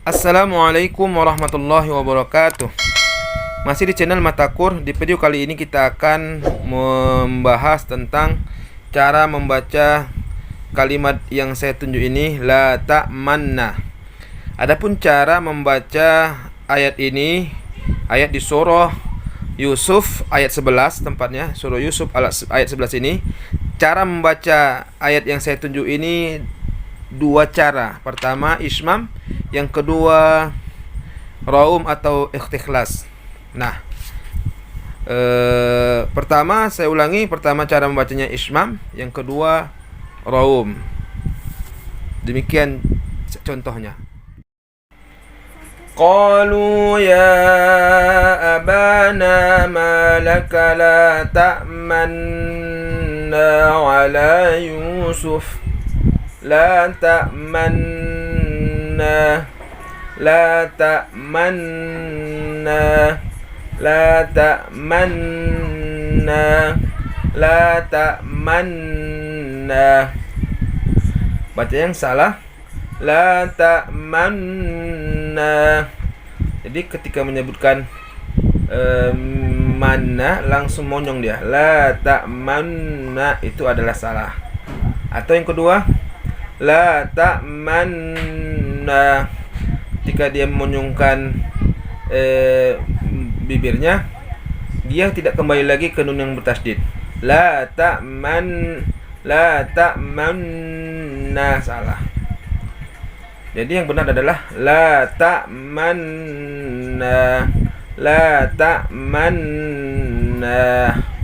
Assalamualaikum warahmatullahi wabarakatuh. Masih di channel Matakur. Di video kali ini kita akan membahas tentang cara membaca kalimat yang saya tunjuk ini, la ta'manna. Adapun cara membaca ayat ini, ayat di surah Yusuf ayat 11 tempatnya, surah Yusuf ayat 11 ini. Cara membaca ayat yang saya tunjuk ini dua cara. Pertama ismam, yang kedua raum atau ikhtikhlas. Nah, pertama saya ulangi, pertama cara membacanya ismam, yang kedua raum. Demikian contohnya. Qalu ya abana ma laka la ta'manna ala Yusuf la ta'manna la ta'manna la ta'manna la ta'manna. Baca yang salah, la ta'manna. Jadi ketika menyebutkan manna langsung monyong dia, la ta'manna, itu adalah salah. Atau yang kedua, la ta'manna, ketika dia memonyongkan bibirnya, dia tidak kembali lagi ke nun yang bertasdid. La ta'manna, salah. Jadi yang benar adalah la ta'manna, la ta'manna.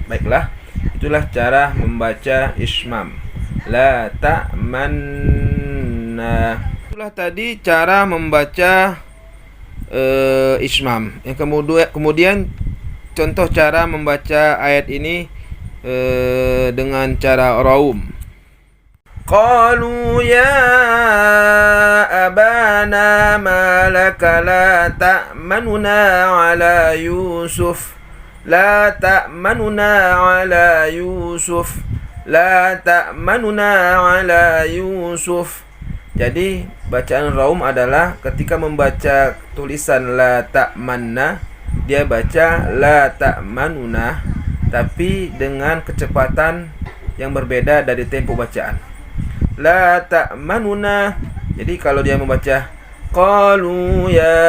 Baiklah, itulah cara membaca ismam, la ta'manna. Itulah tadi cara membaca ismam. Yang kemudian contoh cara membaca ayat ini dengan cara raum. Qalu ya abana ma laka la ta'manuna ala Yusuf la ta'manuna ala Yusuf la ta'manuna ala Yusuf. Jadi bacaan raum adalah ketika membaca tulisan la ta'manna, dia baca la ta'manuna, tapi dengan kecepatan yang berbeda dari tempo bacaan. La ta'manuna. Jadi kalau dia membaca qalu ya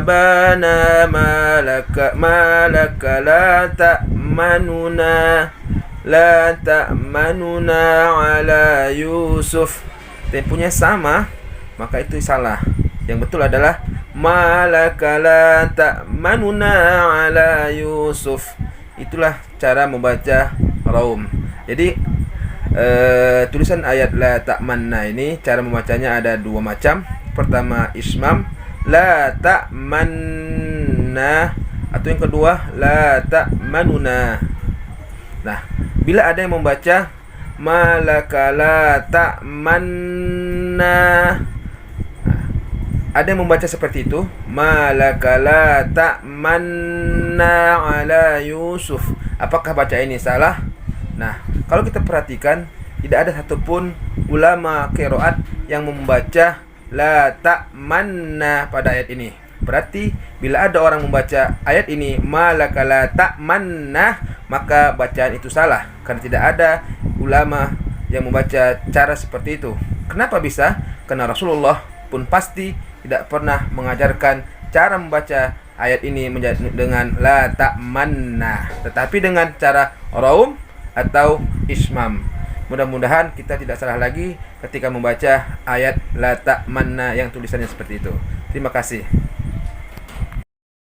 abana ma laka la ta'manuna la ta'manuna ala Yusuf, temponya sama, maka itu salah. Yang betul adalah malaka la ta'manuna ala Yusuf. Itulah cara membaca raum. Jadi tulisan ayat la ta'manna ini cara membacanya ada dua macam. Pertama ismam, la ta'manna, atau yang kedua la ta'manuna. Nah, bila ada yang membaca malaka la ta'manna, ada yang membaca seperti itu, malaka la ta'manna ala Yusuf, apakah baca ini salah? Nah, kalau kita perhatikan, tidak ada satupun ulama qiraat yang membaca la ta'manna pada ayat ini. Berarti bila ada orang membaca ayat ini malaka la ta'manna, maka bacaan itu salah, karena tidak ada ulama yang membaca cara seperti itu. Kenapa bisa? Karena Rasulullah pun pasti tidak pernah mengajarkan cara membaca ayat ini dengan la ta'manna, tetapi dengan cara raum atau ismam. Mudah-mudahan kita tidak salah lagi ketika membaca ayat la ta'manna yang tulisannya seperti itu. Terima kasih.